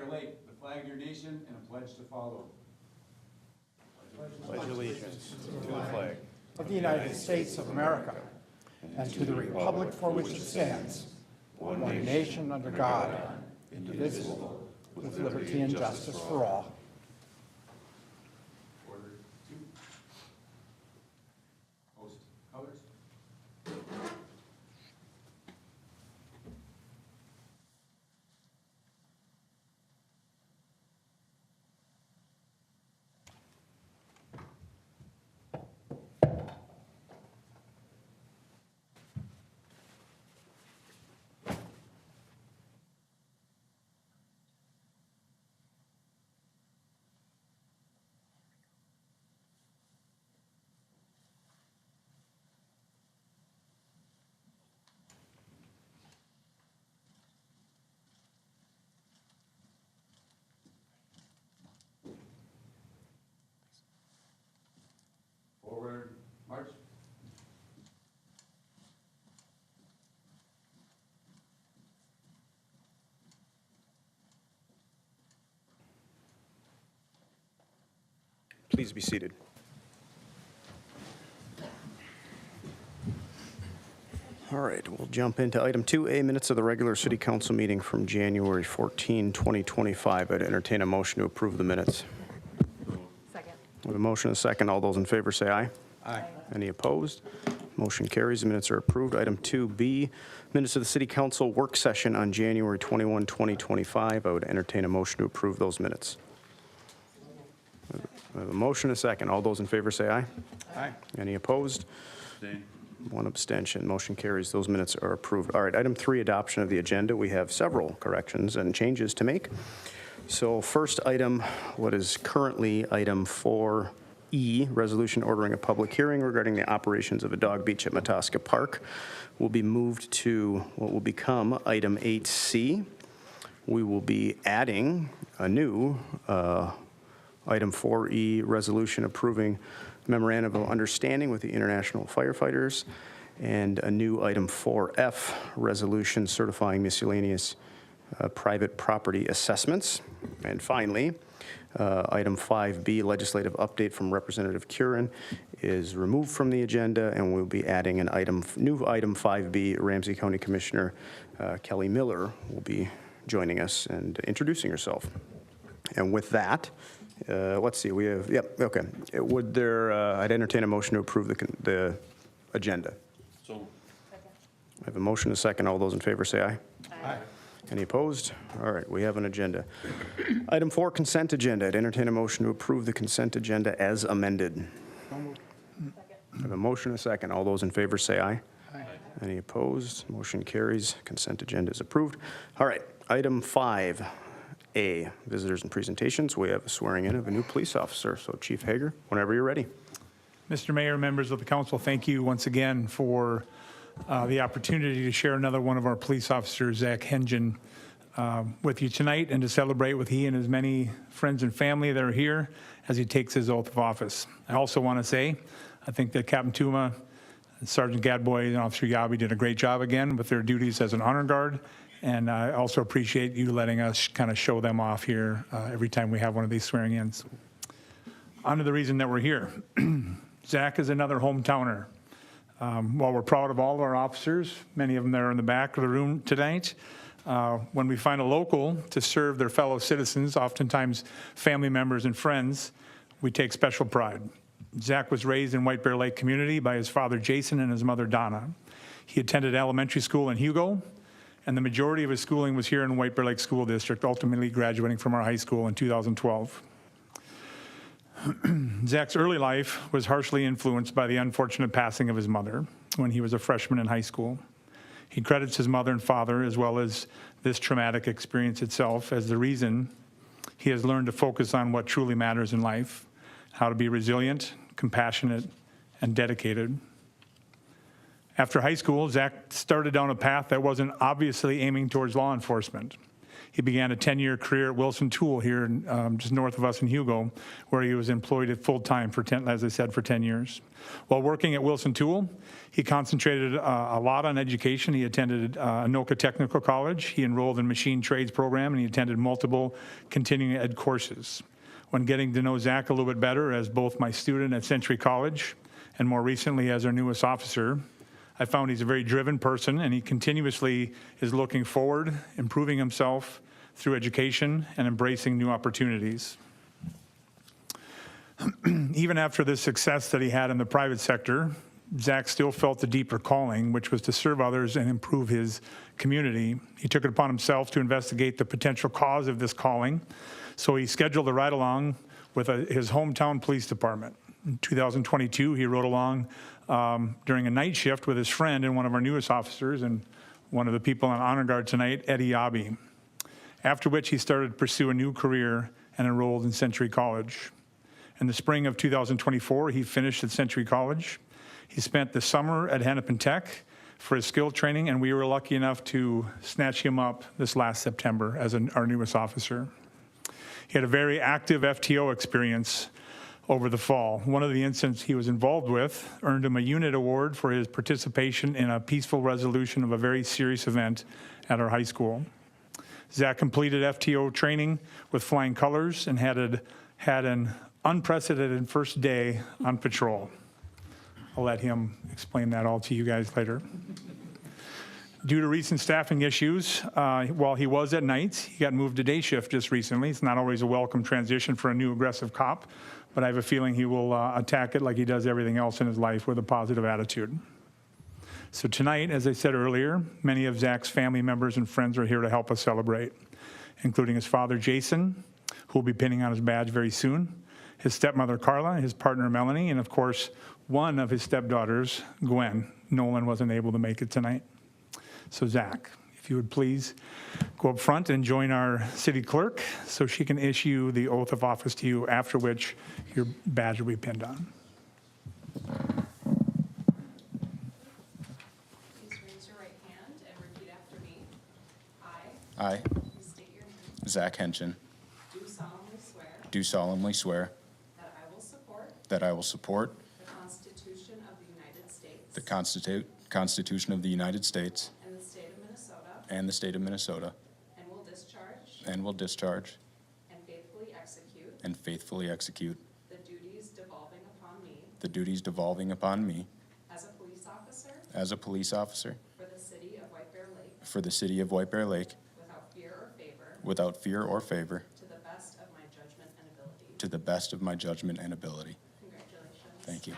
Lake, the flag of your nation, and a pledge to follow. Pledge allegiance to the flag of the United States of America and to the republic for which it stands, one nation under God, indivisible, with liberty and justice for all. Order 2. Host colors. Forward, march. Please be seated. All right, we'll jump into item 2A, minutes of the regular city council meeting from January 14, 2025. I'd entertain a motion to approve the minutes. Second. With a motion and a second, all those in favor say aye. Aye. Any opposed? Motion carries. The minutes are approved. Item 2B, minutes of the city council work session on January 21, 2025. I would entertain a motion to approve those minutes. We have a motion and a second. All those in favor say aye. Aye. Any opposed? Abstain. One abstention. Motion carries. Those minutes are approved. All right, item 3, adoption of the agenda. We have several corrections and changes to make. So first item, what is currently item 4E, resolution ordering a public hearing regarding the operations of a dog beach at Mataska Park, will be moved to what will become item 8C. We will be adding a new item 4E, resolution approving memorandum of understanding with the International Firefighters, and a new item 4F, resolution certifying miscellaneous private property assessments. And finally, item 5B, legislative update from Representative Curran, is removed from the agenda, and we'll be adding an new item 5B. Ramsey County Commissioner Kelly Miller will be joining us and introducing herself. And with that, let's see, we have, yep, okay. Would there, I'd entertain a motion to approve the agenda. So. I have a motion and a second. All those in favor say aye. Aye. Any opposed? All right, we have an agenda. Item 4, consent agenda. I'd entertain a motion to approve the consent agenda as amended. I have a motion and a second. All those in favor say aye. Aye. Any opposed? Motion carries. Consent agenda is approved. All right, item 5A, visitors and presentations. We have a swearing in of a new police officer. So Chief Hager, whenever you're ready. Mr. Mayor, members of the council, thank you once again for the opportunity to share another one of our police officers, Zach Hengen, with you tonight, and to celebrate with he and his many friends and family that are here as he takes his oath of office. I also want to say, I think that Captain Tuma, Sergeant Gadboy, and Officer Yabi did a great job again with their duties as an honor guard, and I also appreciate you letting us kind of show them off here every time we have one of these swearing-ins. On to the reason that we're here. Zach is another hometowner. While we're proud of all of our officers, many of them that are in the back of the room tonight, when we find a local to serve their fellow citizens, oftentimes family members and friends, we take special pride. Zach was raised in White Bear Lake community by his father Jason and his mother Donna. He attended elementary school in Hugo, and the majority of his schooling was here in White Bear Lake School District, ultimately graduating from our high school in 2012. Zach's early life was harshly influenced by the unfortunate passing of his mother when he was a freshman in high school. He credits his mother and father, as well as this traumatic experience itself, as the reason he has learned to focus on what truly matters in life, how to be resilient, compassionate, and dedicated. After high school, Zach started down a path that wasn't obviously aiming towards law enforcement. He began a 10-year career at Wilson Tool here just north of us in Hugo, where he was employed at full-time for 10, as I said, for 10 years. While working at Wilson Tool, he concentrated a lot on education. He attended Anoka Technical College. He enrolled in machine trades program, and he attended multiple continuing ed courses. When getting to know Zach a little bit better as both my student at Century College and more recently as our newest officer, I found he's a very driven person, and he continuously is looking forward, improving himself through education and embracing new opportunities. Even after the success that he had in the private sector, Zach still felt a deeper calling, which was to serve others and improve his community. He took it upon himself to investigate the potential cause of this calling, so he scheduled a ride-along with his hometown police department. In 2022, he rode along during a night shift with his friend and one of our newest officers and one of the people on honor guard tonight, Eddie Yabi. After which he started to pursue a new career and enrolled in Century College. In the spring of 2024, he finished at Century College. He spent the summer at Hennepin Tech for his skill training, and we were lucky enough to snatch him up this last September as our newest officer. He had a very active FTO experience over the fall. One of the incidents he was involved with earned him a unit award for his participation in a peaceful resolution of a very serious event at our high school. Zach completed FTO training with flying colors and had an unprecedented first day on patrol. I'll let him explain that all to you guys later. Due to recent staffing issues, while he was at nights, he got moved to day shift just recently. It's not always a welcome transition for a new aggressive cop, but I have a feeling he will attack it like he does everything else in his life with a positive attitude. So tonight, as I said earlier, many of Zach's family members and friends are here to help us celebrate, including his father, Jason, who will be pinning on his badge very soon, his stepmother, Carla, his partner, Melanie, and of course, one of his stepdaughters, Gwen. Nolan wasn't able to make it tonight. So Zach, if you would please go up front and join our city clerk so she can issue the oath of office to you, after which your badge will be pinned on. Please raise your right hand and repeat after me. I, Please state your name. Zach Henschen, Do solemnly swear do solemnly swear that I will support that I will support the Constitution of the United States the Constitution of the United States and the state of Minnesota, and the state of Minnesota, and will discharge and faithfully execute the duties the duties devolving upon me as a police officer for the city of White Bear Lake without fear or favor, to the best of my judgment and ability. to the best of my judgment and ability. Congratulations. Thank you.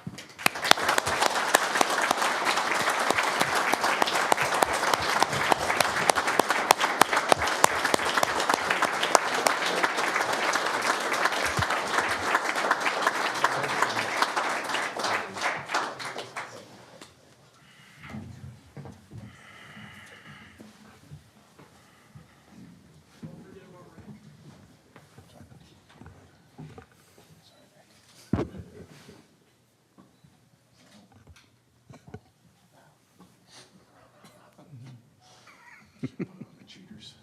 Cheaters.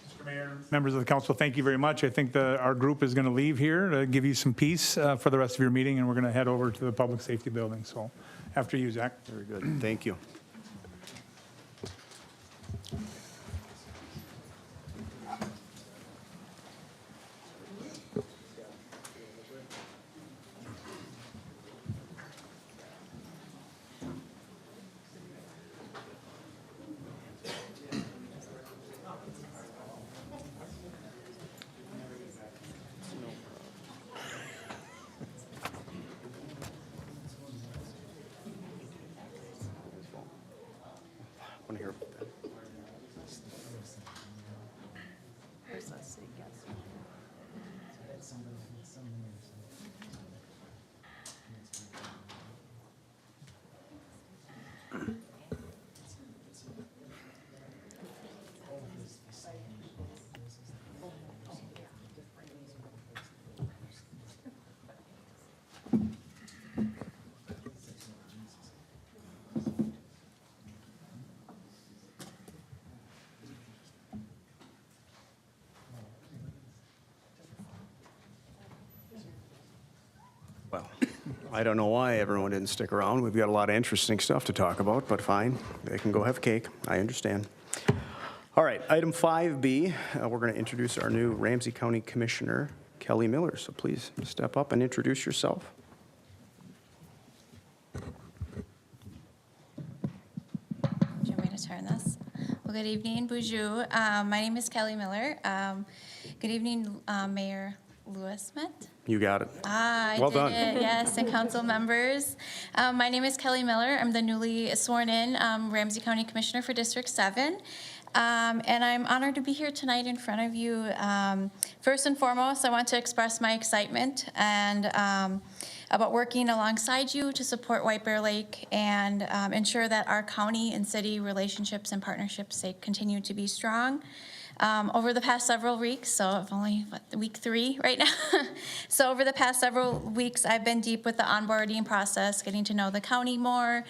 Mr. Mayor, members of the council, thank you very much. I think our group is going to leave here to give you some peace for the rest of your meeting, and we're going to head over to the public safety building. So after you, Zach. Very good. Thank you. Well, I don't know why everyone didn't stick around. We've got a lot of interesting stuff to talk about, but fine. They can go have cake. I understand. All right, item 5B, we're going to introduce our new Ramsey County Commissioner, Kelly Miller. So please step up and introduce yourself. Do you want me to turn this? Well, good evening, Bonjour. My name is Kelly Miller. Good evening, Mayor Lewis Smith. You got it. I Well did done. it, yes, and council members. My name is Kelly Miller. I'm the newly sworn-in Ramsey County Commissioner for District 7. And I'm honored to be here tonight in front of you. First and foremost, I want to express my excitement and about working alongside you to support White Bear Lake and ensure that our county and city relationships and partnerships they continue to be strong. Over the past several weeks, so I've only, week 3 right now. So over the past several weeks, I've been deep with the onboarding process, getting to know the county more,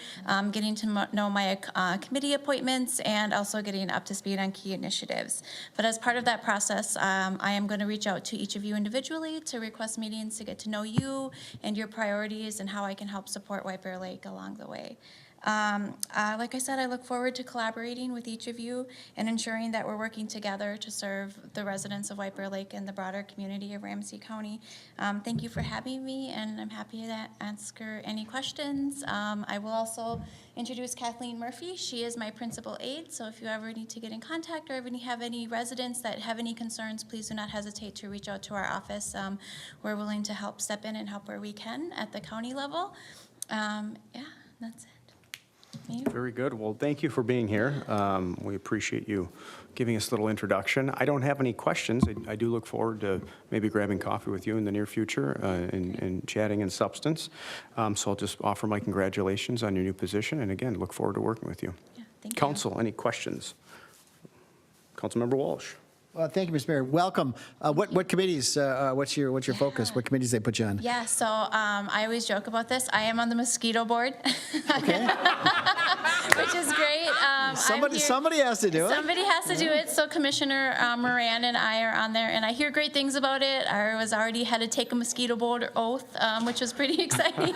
getting to know my committee appointments, and also getting up to speed on key initiatives. But as part of that process, I am going to reach out to each of you individually to request meetings to get to know you and your priorities and how I can help support White Bear Lake along the way. Like I said, I look forward to collaborating with each of you and ensuring that we're working together to serve the residents of White Bear Lake and the broader community of Ramsey County. Thank you for having me, and I'm happy to answer any questions. I will also introduce Kathleen Murphy. She is my principal aide, so if you ever need to get in contact or have any residents that have any concerns, please do not hesitate to reach out to our office. We're willing to help step in and help where we can at the county level. Yeah, that's it. Very good. Well, thank you for being here. We appreciate you giving us a little introduction. I don't have any questions. I do look forward to maybe grabbing coffee with you in the near future and chatting in substance. So I'll just offer my congratulations on your new position. And again, look forward to working with you. Yeah, thank you. Council, any questions? Councilmember Walsh. Well, thank you, Mr. Mayor. Welcome. What committees, what's your focus? What committees they put you on? Yeah, so I always joke about this. I am on the mosquito board. Okay. Which is great. Somebody has to do it. Somebody has to do it. So Commissioner Moran and I are on there, and I hear great things about it. I was already had to take a mosquito board oath, which was pretty exciting.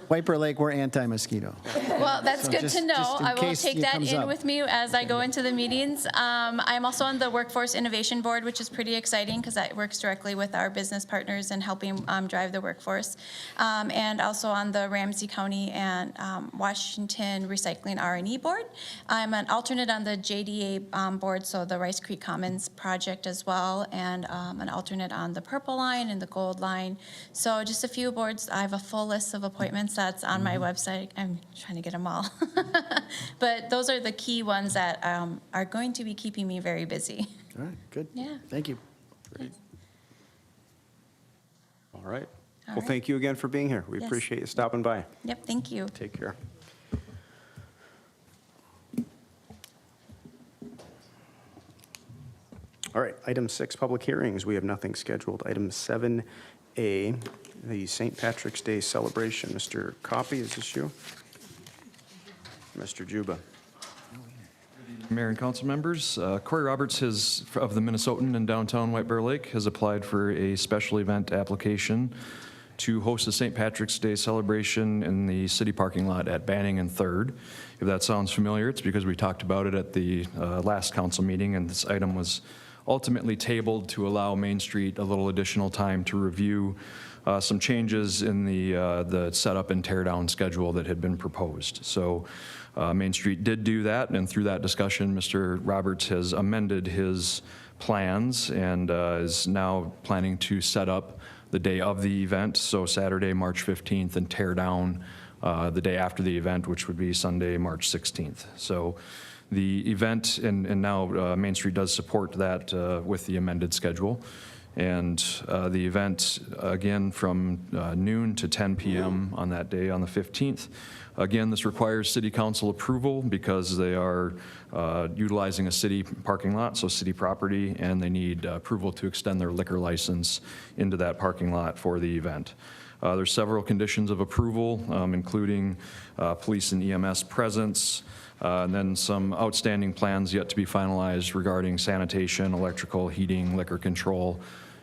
White Bear Lake, we're anti-mosquito. Well, that's So good just- to know. just in I will case take it that comes in up. with me as I go into the meetings. I'm also on the Workforce Innovation Board, which is pretty exciting because that works directly with our business partners and helping drive the workforce. And also on the Ramsey County and Washington Recycling R&E Board. I'm an alternate on the JDA board, so the Rice Creek Commons project as well, and an alternate on the Purple Line and the Gold Line. So just a few boards. I have a full list of appointments that's on my website. I'm trying to get them all. But those are the key ones that are going to be keeping me very busy. All right, good. Yeah. Thank you. Great. All right. All Well, right. thank you again for being here. We Yes. appreciate you stopping by. Yep, thank you. Take care. All right, item 6, public hearings. We have nothing scheduled. Item 7A, the St. Patrick's Day celebration. Mr. Coffey, is this you? Mr. Juba. Mayor and council members, Corey Roberts of the Minnesotan in downtown White Bear Lake has applied for a special event application to host a St. Patrick's Day celebration in the city parking lot at Banning and 3rd. If that sounds familiar, it's because we talked about it at the last council meeting, and this item was ultimately tabled to allow Main Street a little additional time to review some changes in the setup and tear down schedule that had been proposed. So Main Street did do that, and through that discussion, Mr. Roberts has amended his plans and is now planning to set up the day of the event, so Saturday, March 15th, and tear down the day after the event, which would be Sunday, March 16th. So the event, and now Main Street does support that with the amended schedule. And the event, again, from noon to 10 p.m. on that day, on the 15th. Again, this requires city council approval because they are utilizing a city parking lot, so city property, and they need approval to extend their liquor license into that parking lot for the event. There's several conditions of approval, including police and EMS presence, and then some outstanding plans yet to be finalized regarding sanitation, electrical, heating, liquor control,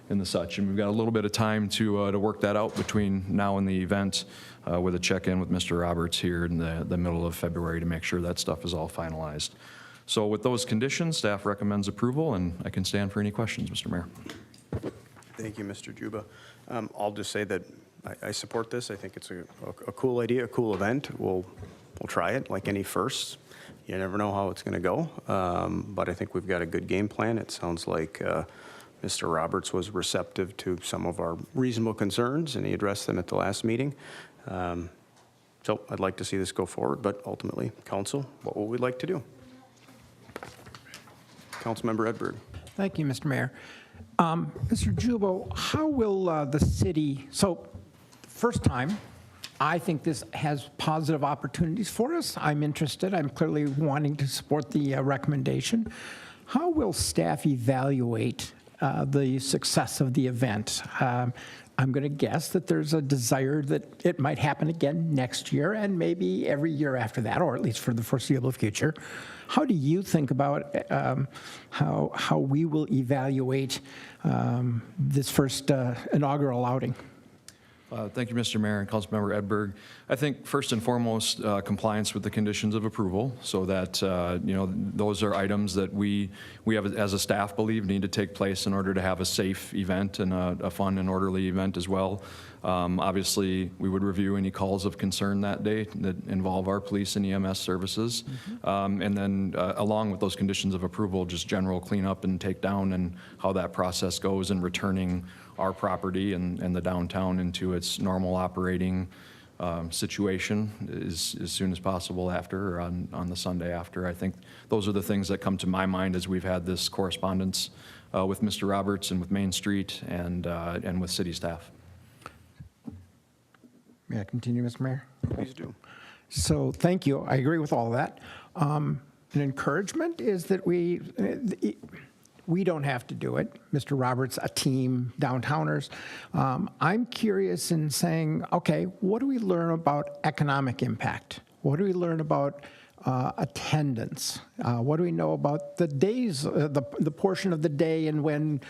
and the such. And we've got a little bit of time to work that out between now and the event with a check-in with Mr. Roberts here in the middle of February to make sure that stuff is all finalized. So with those conditions, staff recommends approval, and I can stand for any questions, Mr. Mayor. Thank you, Mr. Juba. I'll just say that I support this. I think it's a cool idea, a cool event. We'll try it like any firsts. You never know how it's going to go, but I think we've got a good game plan. It sounds like Mr. Roberts was receptive to some of our reasonable concerns, and he addressed them at the last meeting. So I'd like to see this go forward, but ultimately, council, what would we like to do? Councilmember Edberg. Thank you, Mr. Mayor. Mr. Jubo, how will the city, so first time, I think this has positive opportunities for us. I'm interested. I'm clearly wanting to support the recommendation. How will staff evaluate the success of the event? I'm going to guess that there's a desire that it might happen again next year and maybe every year after that, or at least for the foreseeable future. How do you think about how we will evaluate this first inaugural outing? Thank you, Mr. Mayor and Councilmember Edberg. I think first and foremost, compliance with the conditions of approval, so that those are items that we have as a staff believe need to take place in order to have a safe event and a fun and orderly event as well. Obviously, we would review any calls of concern that day that involve our police and EMS services. And then along with those conditions of approval, just general cleanup and takedown and how that process goes in returning our property and the downtown into its normal operating situation as soon as possible after, or on the Sunday after. I think those are the things that come to my mind as we've had this correspondence with Mr. Roberts and with Main Street and with city staff. May I continue, Mr. Mayor? Please do. So thank you. I agree with all of that. An encouragement is that we don't have to do it. Mr. Roberts, a team, downtowners. I'm curious in saying, okay, what do we learn about economic impact? What do we learn about attendance? What do we know about the days, the portion of the day and when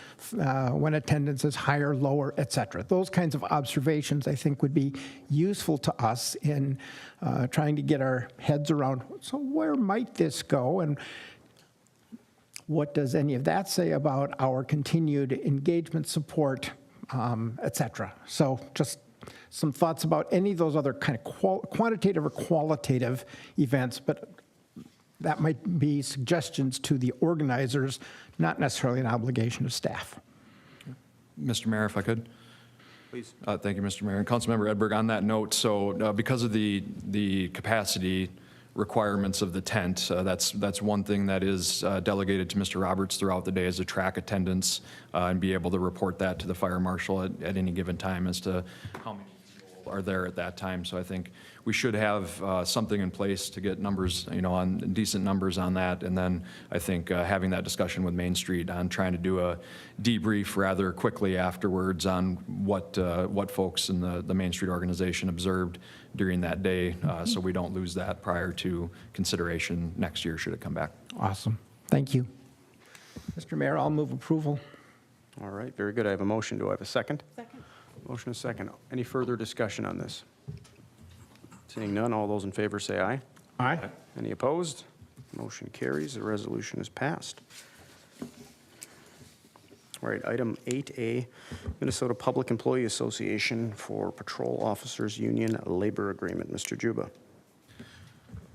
attendance is higher, lower, et cetera? Those kinds of observations I think would be useful to us in trying to get our heads around, so where might this go? And what does any of that say about our continued engagement, support, et cetera? So just some thoughts about any of those other kind of quantitative or qualitative events, but that might be suggestions to the organizers, not necessarily an obligation of staff. Mr. Mayor, if I could. Please. Thank you, Mr. Mayor. And Councilmember Edberg, on that note, so because of the capacity requirements of the tent, that's one thing that is delegated to Mr. Roberts throughout the day, as a track attendance and be able to report that to the fire marshal at any given time as to how many people are there at that time. So I think we should have something in place to get numbers, on decent numbers on that. And then I think having that discussion with Main Street on trying to do a debrief rather quickly afterwards on what folks in the Main Street organization observed during that day, so we don't lose that prior to consideration next year should it come back. Awesome. Thank you. Mr. Mayor, I'll move approval. All right, very good. I have a motion. Do I have a second? Second. Motion is second. Any further discussion on this? Seeing none, all those in favor say aye. Aye. Any opposed? Motion carries. The resolution is passed. All right, item 8A, Minnesota Public Employee Association for Patrol Officers Union Labor Agreement. Mr. Juba.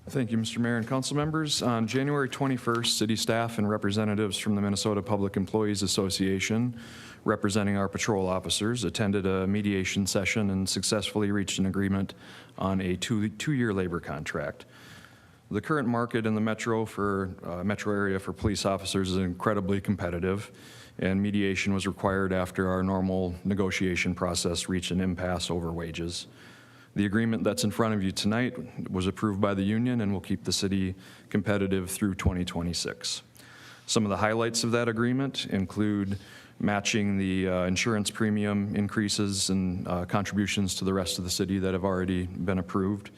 Thank you, Mr. Mayor and council members. On January 21st, city staff and representatives from the Minnesota Public Employees Association, representing our patrol officers, attended a mediation session and successfully reached an agreement on a two-year labor contract. The current market in the metro area for police officers is incredibly competitive, and mediation was required after our normal negotiation process reached an impasse over wages. The agreement that's in front of you tonight was approved by the union and will keep the city competitive through 2026. Some of the highlights of that agreement include matching the insurance premium increases and contributions to the rest of the city that have already been approved,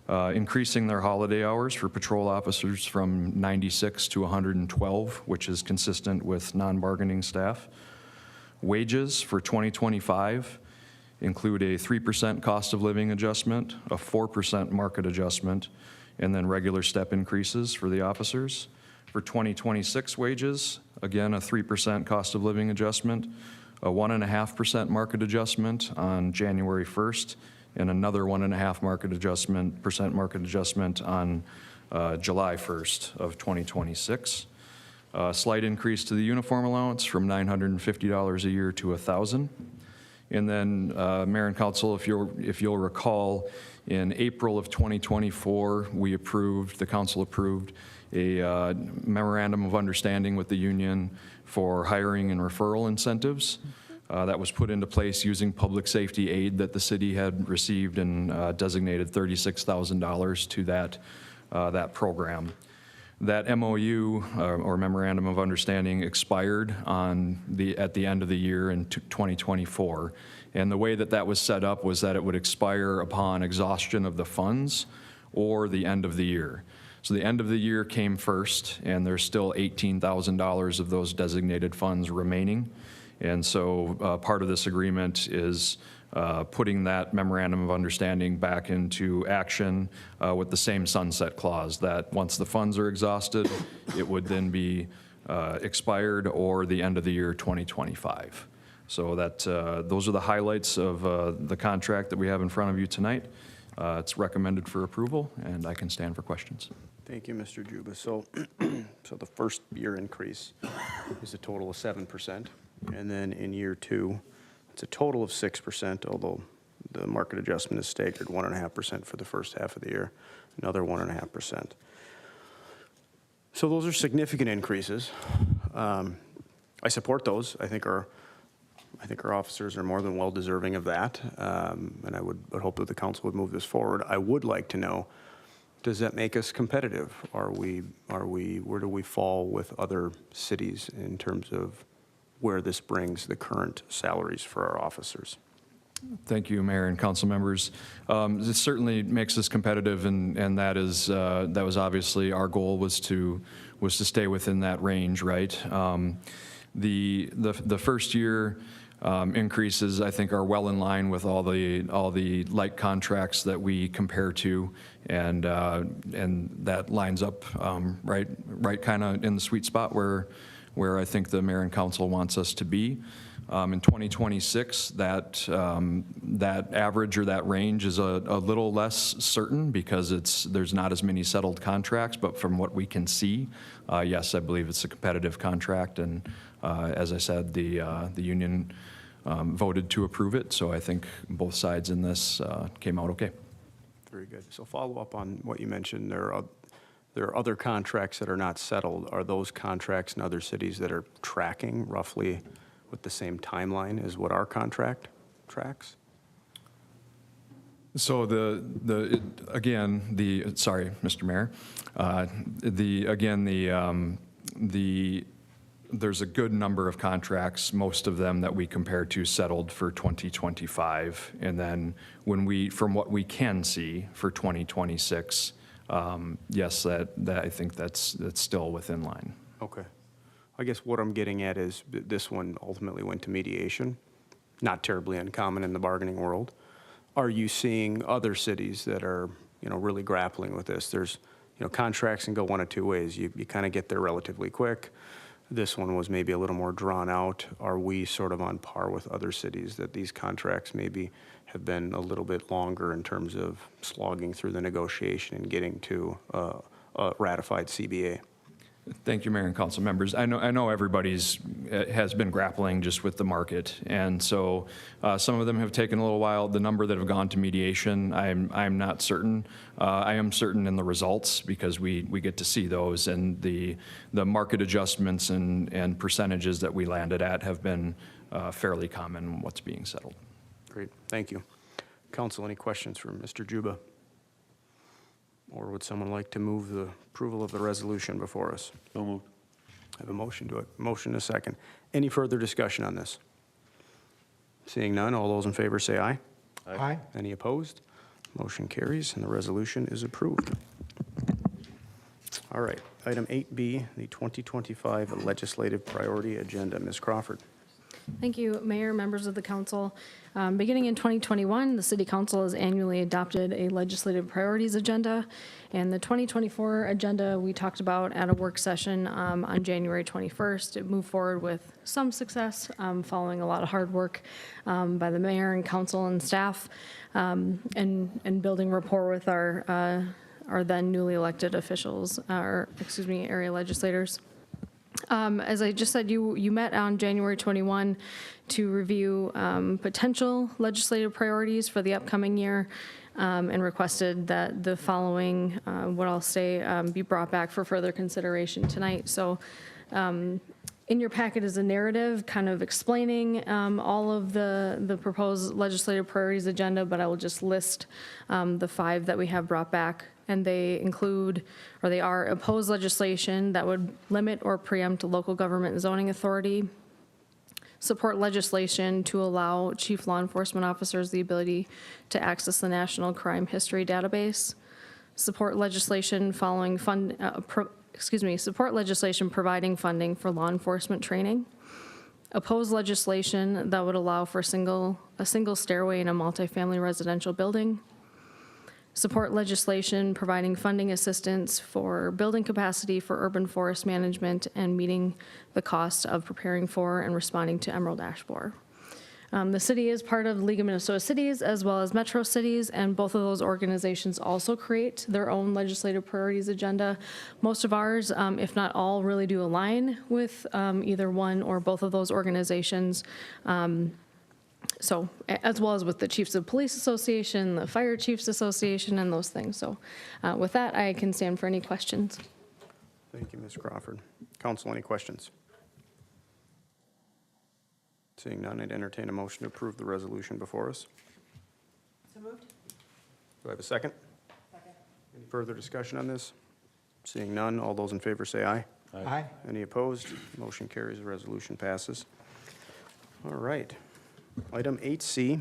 increasing their holiday hours for patrol officers from 96 to 112, which is consistent with non-bargaining staff, Wages for 2025 include a 3% cost of living adjustment, a 4% market adjustment, and then regular step increases for the officers. For 2026 wages, again, a 3% cost of living adjustment, a 1.5% market adjustment on January 1st, and another 1.5% market adjustment on July 1st of 2026. A slight increase to the uniform allowance from $950 a year to $1,000. And then, Mayor and Council, if you'll recall, in April of 2024, the council approved a memorandum of understanding with the union for hiring and referral incentives. That was put into place using public safety aid that the city had received and designated $36,000 to that program. That MOU, or Memorandum of Understanding, expired at the end of the year in 2024. And the way that was set up was that it would expire upon exhaustion of the funds or the end of the year. So the end of the year came first, and there's still $18,000 of those designated funds remaining. And so part of this agreement is putting that memorandum of understanding back into action with the same sunset clause, that once the funds are exhausted, it would then be expired or the end of the year 2025. So those are the highlights of the contract that we have in front of you tonight. It's recommended for approval, and I can stand for questions. Thank you, Mr. Juba. So the first year increase is a total of 7%, and then in year two, it's a total of 6%, although the market adjustment is staggered 1.5% for the first half of the year, another 1.5%. So those are significant increases. I support those. I think our officers are more than well deserving of that, and I would hope that the council would move this forward. I would like to know, does that make us competitive? Where do we fall with other cities in terms of where this brings the current salaries for our officers? Thank you, Mayor and council members. This certainly makes us competitive, and that was obviously our goal was to stay within that range, right? The first year increases, I think, are well in line with all the like contracts that we compare to, and that lines up right kind of in the sweet spot where I think the mayor and council wants us to be. In 2026, that average or that range is a little less certain because there's not as many settled contracts, but from what we can see, yes, I believe it's a competitive contract, and as I said, the union voted to approve it, so I think both sides in this came out okay. Very good. So follow up on what you mentioned. There are other contracts that are not settled. Are those contracts in other cities that are tracking roughly with the same timeline as what our contract tracks? So sorry, Mr. Mayor, there's a good number of contracts, most of them that we compare to settled for 2025, and then from what we can see for 2026, yes, that I think that's still within line. Okay. I guess what I'm getting at is this one ultimately went to mediation, not terribly uncommon in the bargaining world. Are you seeing other cities that are, really grappling with this? There's, contracts can go one of two ways. You kind of get there relatively quick. This one was maybe a little more drawn out. Are we sort of on par with other cities that these contracts maybe have been a little bit longer in terms of slogging through the negotiation and getting to a ratified CBA? Thank you, Mayor and council members. I know everybody's has been grappling just with the market, and so some of them have taken a little while. The number that have gone to mediation, I'm not certain. I am certain in the results because we get to see those, and the market adjustments and percentages that we landed at have been fairly common what's being settled. Great, thank you. Council, any questions for Mr. Juba? Or would someone like to move the approval of the resolution before us? So moved. I have a motion to it. Motion and a second. Any further discussion on this? Seeing none, all those in favor say aye. Aye. Any opposed? Motion carries and the resolution is approved. All right, item 8B, the 2025 legislative priority agenda. Ms. Crawford. Thank you, Mayor, members of the council. Beginning in 2021, the City Council has annually adopted a legislative priorities agenda. And the 2024 agenda we talked about at a work session on January 21st. It moved forward with some success following a lot of hard work by the mayor and council and staff and building rapport with our then newly elected officials, area legislators. As I just said, you met on January 21 to review potential legislative priorities for the upcoming year and requested that the following, what I'll say, be brought back for further consideration tonight. So in your packet is a narrative kind of explaining all of the proposed legislative priorities agenda, but I will just list the 5 that we have brought back. And they include, or they are, opposed legislation that would limit or preempt local government zoning authority, support legislation to allow chief law enforcement officers the ability to access the National Crime History Database, support legislation support legislation providing funding for law enforcement training, oppose legislation that would allow for a single stairway in a multifamily residential building, support legislation providing funding assistance for building capacity for urban forest management and meeting the cost of preparing for and responding to emerald ash borer. The city is part of the League of Minnesota Cities as well as Metro Cities, and both of those organizations also create their own legislative priorities agenda. Most of ours, if not all, really do align with either one or both of those organizations. So, as well as with the Chiefs of Police Association, the Fire Chiefs Association, and those things. So, with that, I can stand for any questions. Thank you, Ms. Crawford. Council, any questions? Seeing none, I'd entertain a motion to approve the resolution before us. So moved. Do I have a second? Second. Any further discussion on this? Seeing none, all those in favor say aye. Aye. Any opposed? Motion carries, the resolution passes. All right. Item 8C,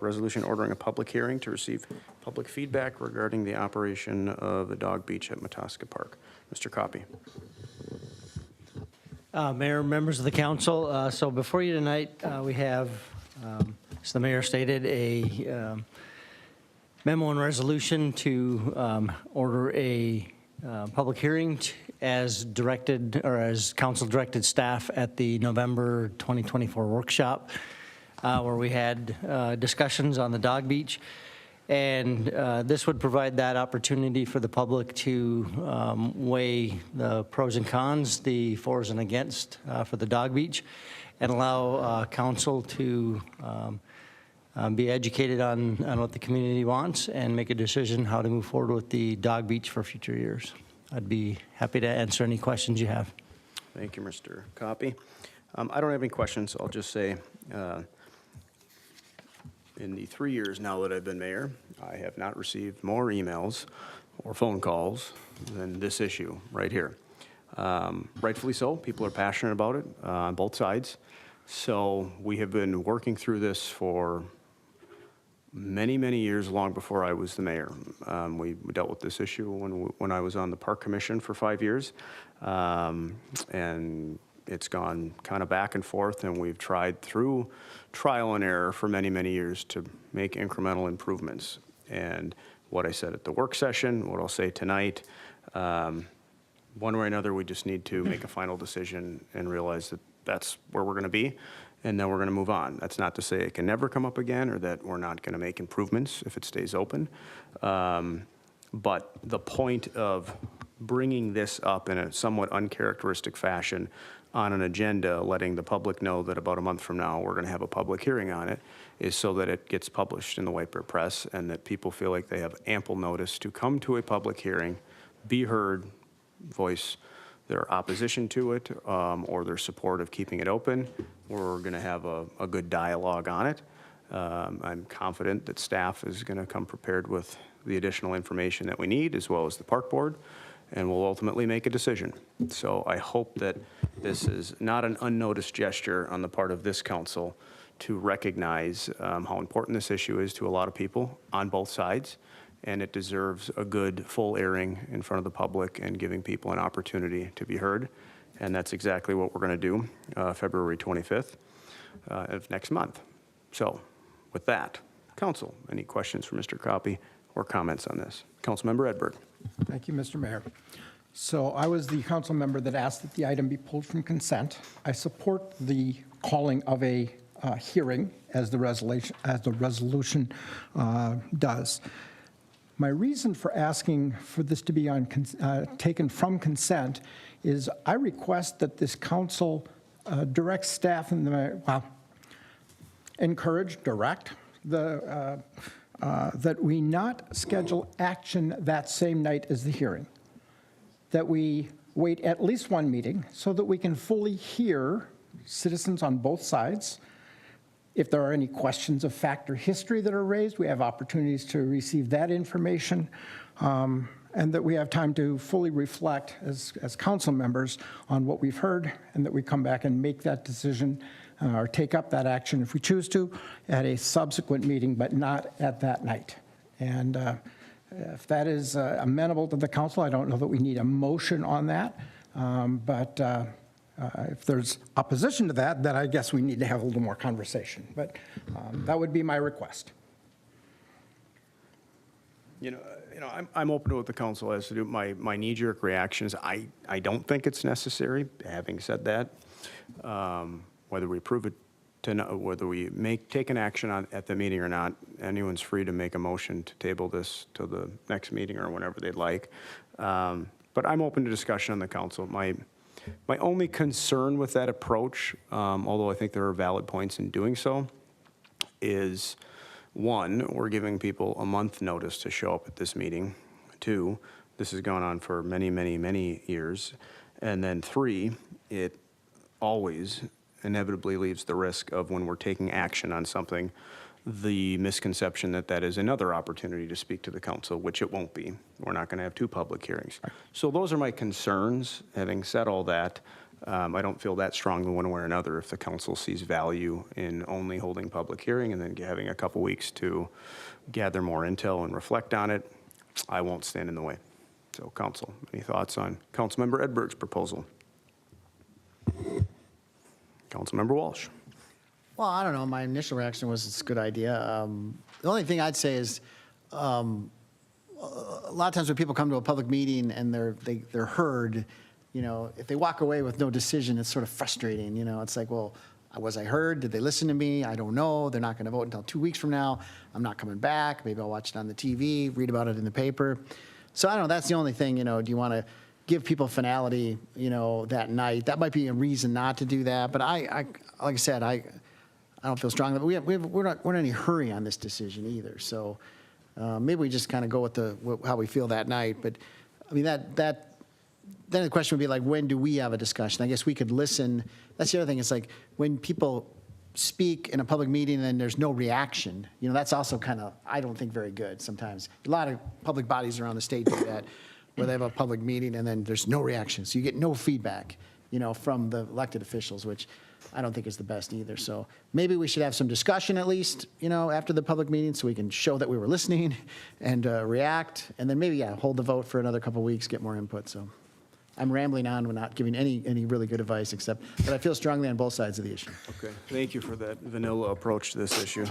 resolution ordering a public hearing to receive public feedback regarding the operation of the dog beach at Mataska Park. Mr. Copy. Mayor, members of the council, so before you tonight, we have, as the mayor stated, a memo and resolution to order a public hearing as directed, or as council directed staff at the November 2024 workshop, where we had discussions on the dog beach. And this would provide that opportunity for the public to weigh the pros and cons, the fors and against for the dog beach, and allow council to be educated on what the community wants and make a decision how to move forward with the dog beach for future years. I'd be happy to answer any questions you have. Thank you, Mr. Copy. I don't have any questions. I'll just say, in the 3 years now that I've been mayor, I have not received more emails or phone calls than this issue right here. Rightfully so. People are passionate about it on both sides. So we have been working through this for many, many years, long before I was the mayor. We dealt with this issue when I was on the Park Commission for 5 years. And it's gone kind of back and forth, and we've tried through trial and error for many, many years to make incremental improvements. And what I said at the work session, what I'll say tonight, one way or another, we just need to make a final decision and realize that that's where we're going to be, and then we're going to move on. That's not to say it can never come up again or that we're not going to make improvements if it stays open. But the point of bringing this up in a somewhat uncharacteristic fashion on an agenda, letting the public know that about a month from now we're going to have a public hearing on it, is so that it gets published in the White Bear Press and that people feel like they have ample notice to come to a public hearing, be heard, voice their opposition to it or their support of keeping it open. We're going to have a good dialogue on it. I'm confident that staff is going to come prepared with the additional information that we need, as well as the park board, and we'll ultimately make a decision. So I hope that this is not an unnoticed gesture on the part of this council to recognize how important this issue is to a lot of people on both sides, and it deserves a good full airing in front of the public and giving people an opportunity to be heard And that's exactly what we're going to do, February 25th of next month. So with that, council, any questions for Mr. Copy or comments on this? Councilmember Edberg. Thank you, Mr. Mayor. So I was the council member that asked that the item be pulled from consent. I support the calling of a hearing as the resolution does. My reason for asking for this to be taken from consent is I request that this council direct staff and direct that we not schedule action that same night as the hearing, that we wait at least one meeting so that we can fully hear citizens on both sides. If there are any questions of fact or history that are raised, we have opportunities to receive that information, and that we have time to fully reflect as council members on what we've heard, and that we come back and make that decision or take up that action if we choose to at a subsequent meeting, but not at that night. And if that is amenable to the council, I don't know that we need a motion on that, but if there's opposition to that, then I guess we need to have a little more conversation. But that would be my request. I'm open to what the council has to do. My knee-jerk reaction is I don't think it's necessary. Having said that, whether we approve it, whether we take an action at the meeting or not, anyone's free to make a motion to table this to the next meeting or whenever they'd like. But I'm open to discussion on the council. My only concern with that approach, although I think there are valid points in doing so, is one, we're giving people a month notice to show up at this meeting. Two, this has gone on for many, many, many years. And then three, it always inevitably leaves the risk of, when we're taking action on something, the misconception that that is another opportunity to speak to the council, which it won't be. We're not going to have two public hearings. So those are my concerns. Having said all that, I don't feel that strongly one way or another if the council sees value in only holding public hearing and then having a couple weeks to gather more intel and reflect on it. I won't stand in the way. So council, any thoughts on Councilmember Edberg's proposal? Councilmember Walsh. Well, I don't know. My initial reaction was it's a good idea. The only thing I'd say is a lot of times when people come to a public meeting and they're heard, if they walk away with no decision, it's sort of frustrating. It's like, well, was I heard? Did they listen to me? I don't know. They're not going to vote until 2 weeks from now. I'm not coming back. Maybe I'll watch it on the TV, read about it in the paper. So I don't know. That's the only thing. Do you want to give people finality, that night? That might be a reason not to do that. But like I said, I don't feel strongly. But we're not in any hurry on this decision either. So maybe we just kind of go with how we feel that night. But I mean then the question would be like, when do we have a discussion? I guess we could listen. That's the other thing. It's like when people speak in a public meeting and then there's no reaction, that's also kind of, I don't think, very good sometimes. A lot of public bodies around the state do that, where they have a public meeting and then there's no reaction. So you get no feedback, from the elected officials, which I don't think is the best either. So maybe we should have some discussion at least, after the public meeting so we can show that we were listening and react. And then maybe, hold the vote for another couple of weeks, get more input. So I'm rambling on. We're not giving any really good advice, except that I feel strongly on both sides of the issue. Okay, thank you for that vanilla approach to this issue.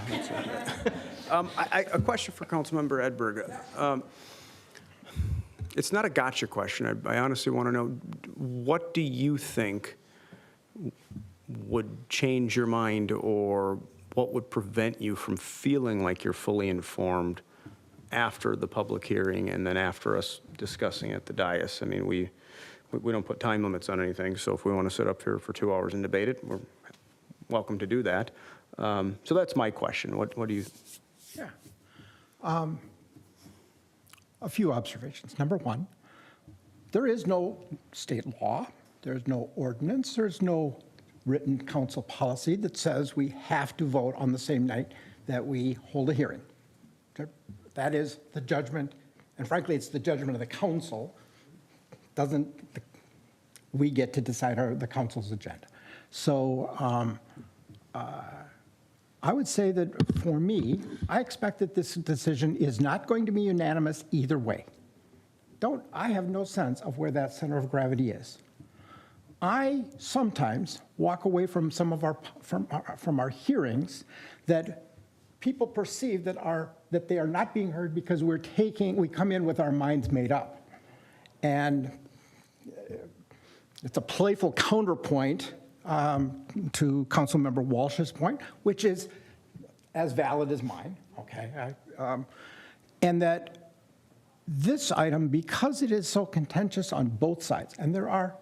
A question for Councilmember Edberg. It's not a gotcha question. I honestly want to know, what do you think would change your mind, or what would prevent you from feeling like you're fully informed after the public hearing and then after us discussing at the dais? I mean, we don't put time limits on anything, so if we want to sit up here for 2 hours and debate it, we're welcome to do that. So that's my question. What do you? Yeah. A few observations. Number one, there is no state law, there's no ordinance, there's no written council policy that says we have to vote on the same night that we hold a hearing. That is the judgment, and frankly, it's the judgment of the council. We get to decide the council's agenda. So I would say that for me, I expect that this decision is not going to be unanimous either way. I have no sense of where that center of gravity is. I sometimes walk away from some of from our hearings that people perceive that they are not being heard because we come in with our minds made up. And it's a playful counterpoint to Councilmember Walsh's point, which is as valid as mine, okay? And that this item, because it is so contentious on both sides, and there are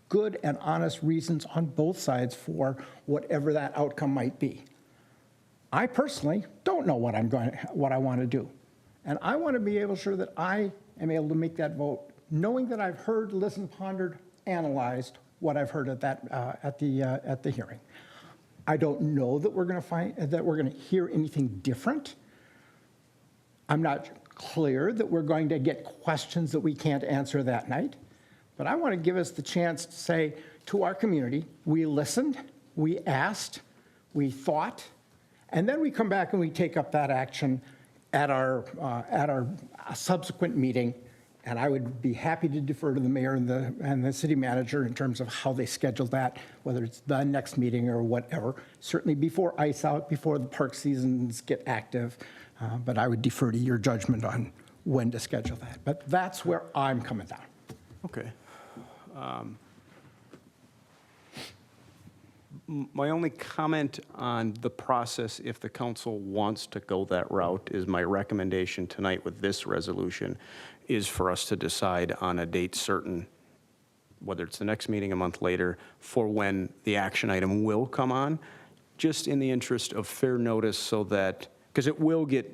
good and honest reasons on both sides for whatever that outcome might be. I personally don't know what I want to do. And I want to be able to sure that I am able to make that vote, knowing that I've heard, listened, pondered, analyzed what I've heard at the hearing. I don't know that we're going to hear anything different. I'm not clear that we're going to get questions that we can't answer that night. But I want to give us the chance to say to our community, we listened, we asked, we thought, and then we come back and we take up that action at our subsequent meeting. And I would be happy to defer to the mayor and the city manager in terms of how they schedule that, whether it's the next meeting or whatever. Certainly before ice out, before the park seasons get active. But I would defer to your judgment on when to schedule that. But that's where I'm coming down. Okay. My only comment on the process, if the council wants to go that route, is my recommendation tonight with this resolution is for us to decide on a date certain, whether it's the next meeting a month later, for when the action item will come on, just in the interest of fair notice so that, because it will get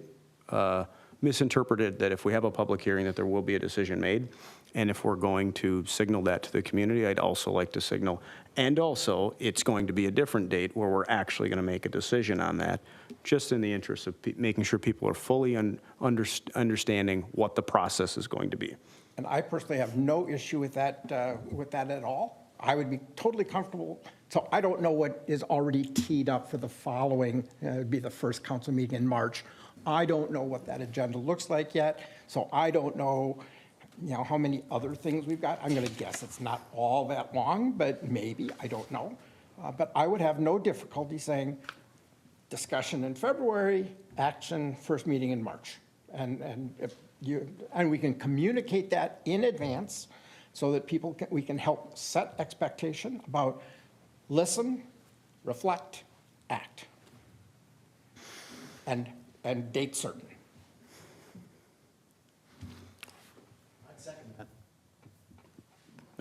misinterpreted that if we have a public hearing that there will be a decision made. And if we're going to signal that to the community, I'd also like to signal, and also it's going to be a different date where we're actually going to make a decision on that, just in the interest of making sure people are fully understanding what the process is going to be. And I personally have no issue with that at all. I would be totally comfortable. So I don't know what is already teed up for the following, it would be the first council meeting in March. I don't know what that agenda looks like yet. So I don't know, how many other things we've got. I'm going to guess it's not all that long, but maybe, I don't know. But I would have no difficulty saying discussion in February, action first meeting in March. And we can communicate that in advance so that we can help set expectation about listen, reflect, act, and date certain.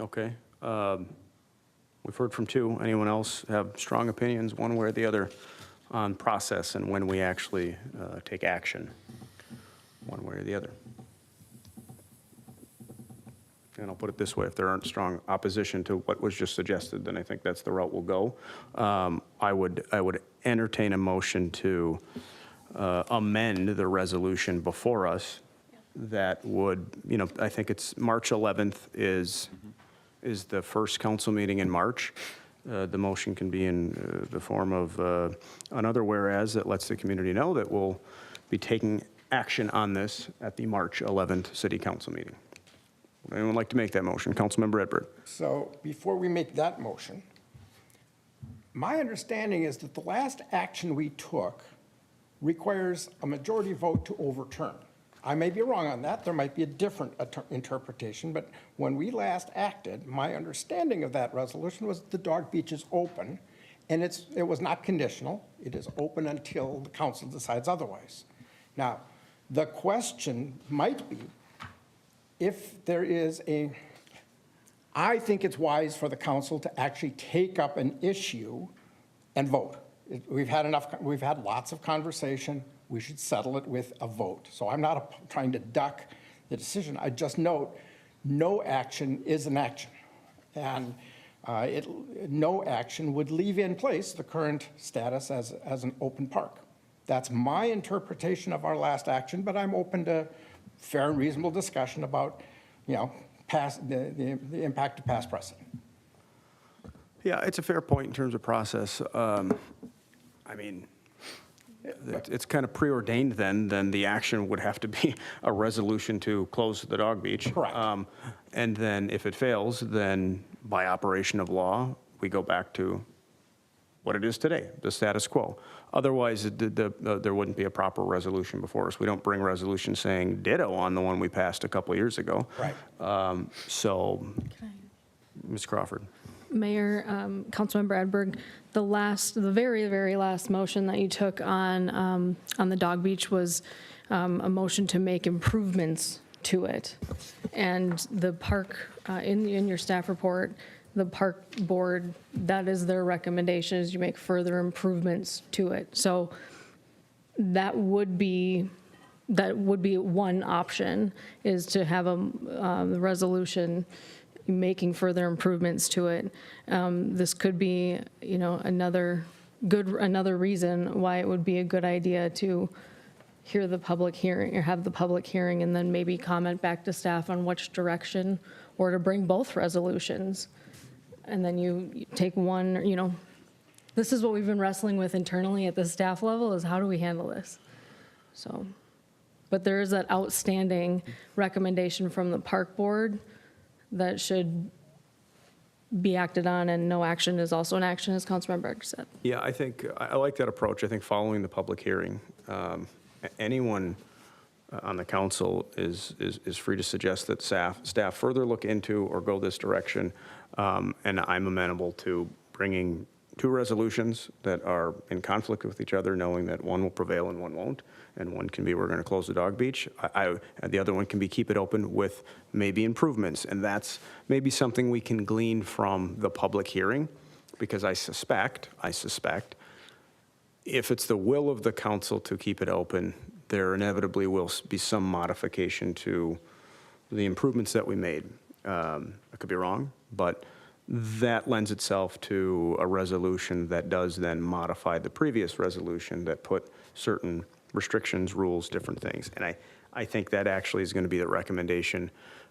Okay. We've heard from two. Anyone else have strong opinions, one way or the other, on process and when we actually take action, one way or the other? And I'll put it this way, if there aren't strong opposition to what was just suggested, then I think that's the route we'll go. I would entertain a motion to amend the resolution before us that would, I think it's March 11th is the first council meeting in March. The motion can be in the form of another whereas that lets the community know that we'll be taking action on this at the March 11th city council meeting. Would anyone like to make that motion? Councilmember Edberg. So before we make that motion, my understanding is that the last action we took requires a majority vote to overturn. I may be wrong on that. There might be a different interpretation, but when we last acted, my understanding of that resolution was the dog beach is open, and it was not conditional. It is open until the council decides otherwise. Now, the question might be, if there is I think it's wise for the council to actually take up an issue and vote. We've had lots of conversation. We should settle it with a vote. So I'm not trying to duck the decision. I just note no action is an action. And no action would leave in place the current status as an open park. That's my interpretation of our last action, but I'm open to fair and reasonable discussion about, the impact of past precedent. Yeah, it's a fair point in terms of process. It's kind of preordained then the action would have to be a resolution to close the dog beach. Correct. And then if it fails, then by operation of law, we go back to what it is today, the status quo. Otherwise, there wouldn't be a proper resolution before us. We don't bring resolution saying ditto on the one we passed a couple of years ago. Right. So, Ms. Crawford. Mayor, Councilmember Edberg, the very, very last motion that you took on the dog beach was a motion to make improvements to it. And the park, in your staff report, the park board, that is their recommendation, is you make further improvements to it. So that would be one option, is to have the resolution making further improvements to it. This could be, another reason why it would be a good idea to hear the public hearing, or have the public hearing, and then maybe comment back to staff on which direction, or to bring both resolutions. And then you take one, this is what we've been wrestling with internally at the staff level, is how do we handle this? So, but there is that outstanding recommendation from the park board that should be acted on, and no action is also an action, as Councilmember Edberg said. Yeah, I think, I like that approach. I think following the public hearing, anyone on the council is free to suggest that staff further look into or go this direction. And I'm amenable to bringing two resolutions that are in conflict with each other, knowing that one will prevail and one won't. And one can be, we're going to close the dog beach. And the other one can be, keep it open with maybe improvements. And that's maybe something we can glean from the public hearing, because I suspect, if it's the will of the council to keep it open, there inevitably will be some modification to the improvements that we made. I could be wrong, but that lends itself to a resolution that does then modify the previous resolution that put certain restrictions, rules, different things. And I think that actually is going to be the recommendation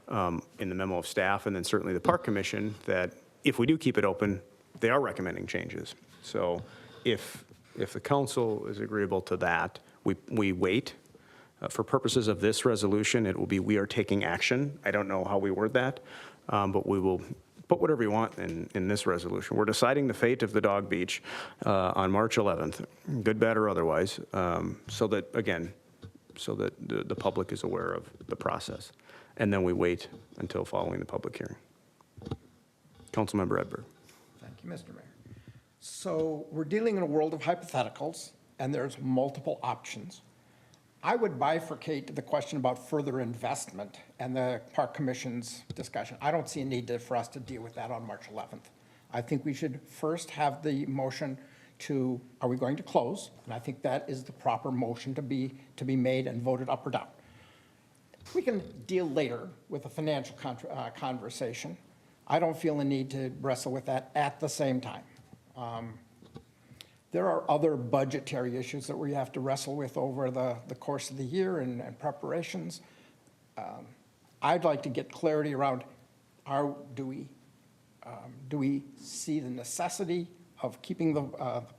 in the memo of staff, and then certainly the Park Commission, that if we do keep it open, they are recommending changes. So if the council is agreeable to that, we wait. For purposes of this resolution, it will be, we are taking action. I don't know how we word that, but we will put whatever you want in this resolution. We're deciding the fate of the dog beach on March 11th, good, bad, or otherwise, so that the public is aware of the process. And then we wait until following the public hearing. Councilmember Edberg. Thank you, Mr. Mayor. So we're dealing in a world of hypotheticals, and there's multiple options. I would bifurcate the question about further investment and the Park Commission's discussion. I don't see a need for us to deal with that on March 11th. I think we should first have the motion to, are we going to close? And I think that is the proper motion to be made and voted up or down. We can deal later with a financial conversation. I don't feel a need to wrestle with that at the same time. There are other budgetary issues that we have to wrestle with over the course of the year and preparations. I'd like to get clarity around, do we see the necessity of keeping the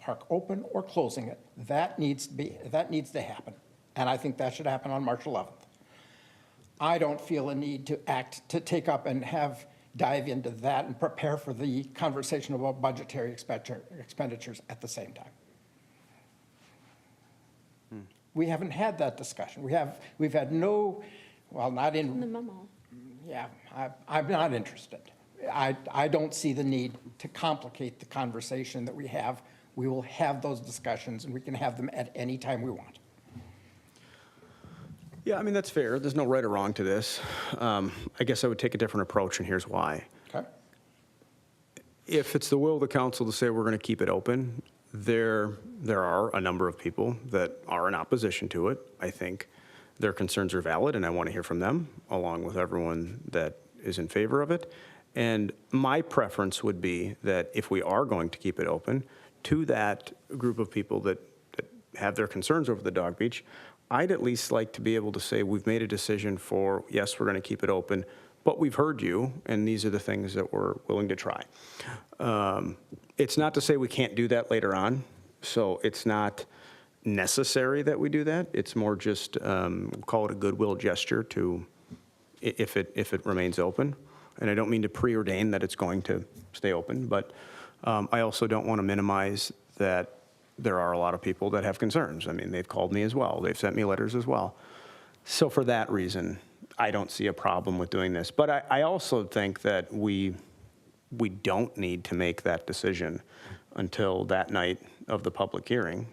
park open or closing it? That needs to happen, and I think that should happen on March 11th. I don't feel a need to take up and dive into that and prepare for the conversation about budgetary expenditures at the same time. We haven't had that discussion. We've had no, well, not in the memo. Yeah, I'm not interested. I don't see the need to complicate the conversation that we have. We will have those discussions, and we can have them at any time we want. Yeah, I mean, that's fair. There's no right or wrong to this. I guess I would take a different approach, and here's why. Okay. If it's the will of the council to say we're going to keep it open, there are a number of people that are in opposition to it. I think their concerns are valid, and I want to hear from them, along with everyone that is in favor of it. And my preference would be that if we are going to keep it open, to that group of people that have their concerns over the dog beach, I'd at least like to be able to say we've made a decision for, yes, we're going to keep it open, but we've heard you, and these are the things that we're willing to try. It's not to say we can't do that later on, so it's not necessary that we do that. It's more just, call it a goodwill gesture to, if it remains open. And I don't mean to preordain that it's going to stay open, but I also don't want to minimize that there are a lot of people that have concerns. I mean, they've called me as well. They've sent me letters as well. So for that reason, I don't see a problem with doing this. But I also think that we don't need to make that decision until that night of the public hearing.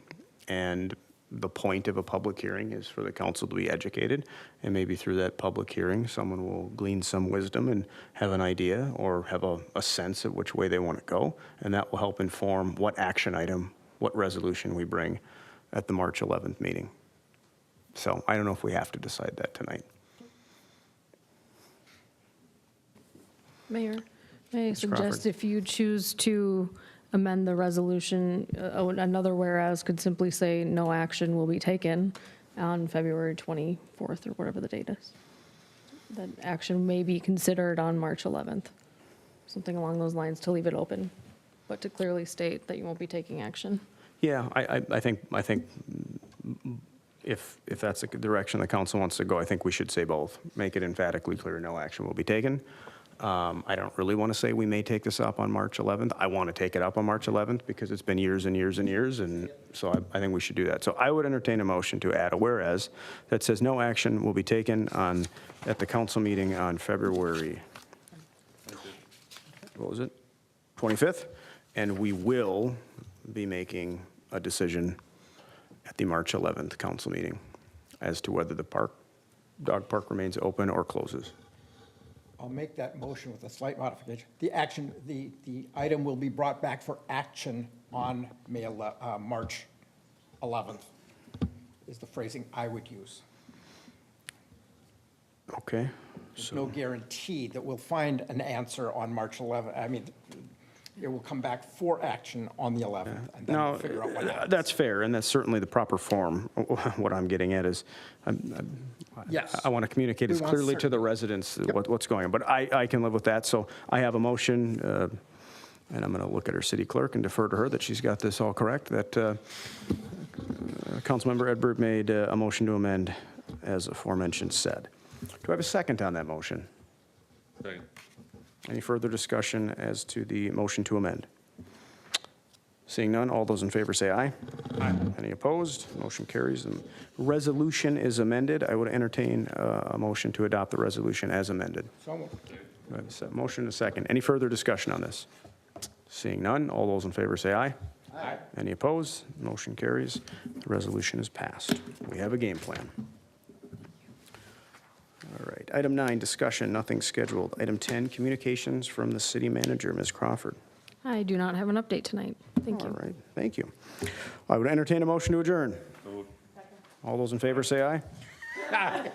And the point of a public hearing is for the council to be educated, and maybe through that public hearing, someone will glean some wisdom and have an idea or have a sense of which way they want to go, and that will help inform what action item, what resolution we bring at the March 11th meeting. So I don't know if we have to decide that tonight. Mayor, may I Ms. suggest Crawford. if you choose to amend the resolution, another whereas could simply say no action will be taken on February 24th or whatever the date is. That action may be considered on March 11th. Something along those lines to leave it open, but to clearly state that you won't be taking action. Yeah, I think if that's the direction the council wants to go, I think we should say both. Make it emphatically clear no action will be taken. I don't really want to say we may take this up on March 11th. I want to take it up on March 11th because it's been years and years and years, and so I think we should do that. So I would entertain a motion to add a whereas that says no action will be taken at the council meeting on February, what was it, 25th? And we will be making a decision at the March 11th council meeting as to whether the dog park remains open or closes. I'll make that motion with a slight modification. The item will be brought back for action on March 11th, is the phrasing I would use. Okay. There's no guarantee that we'll find an answer on March 11th. I mean, it will come back for action on the 11th, and then we'll figure out what happens. That's fair, and that's certainly the proper form. What I'm getting at is, Yes. I want to communicate as We want clearly to the residents what's going on, but I can live with that. So I have a motion, and I'm going to look at our city clerk and defer to her that she's got this all correct, that Councilmember Edberg made a motion to amend as aforementioned said. Do I have a second on that motion? Second. Any further discussion as to the motion to amend? Seeing none, all those in favor say aye. Aye. Any opposed? Motion carries. The resolution is amended. I would entertain a motion to adopt the resolution as amended. So moved. Do I have a motion and a second? Any further discussion on this? Seeing none, all those in favor say aye. Aye. Any opposed? Motion carries. The resolution is passed. We have a game plan. All right. Item 9, discussion, nothing scheduled. Item 10, communications from the city manager, Ms. Crawford. I do not have an update tonight. Thank you. All right, thank you. I would entertain a motion to adjourn. All those in favor say aye.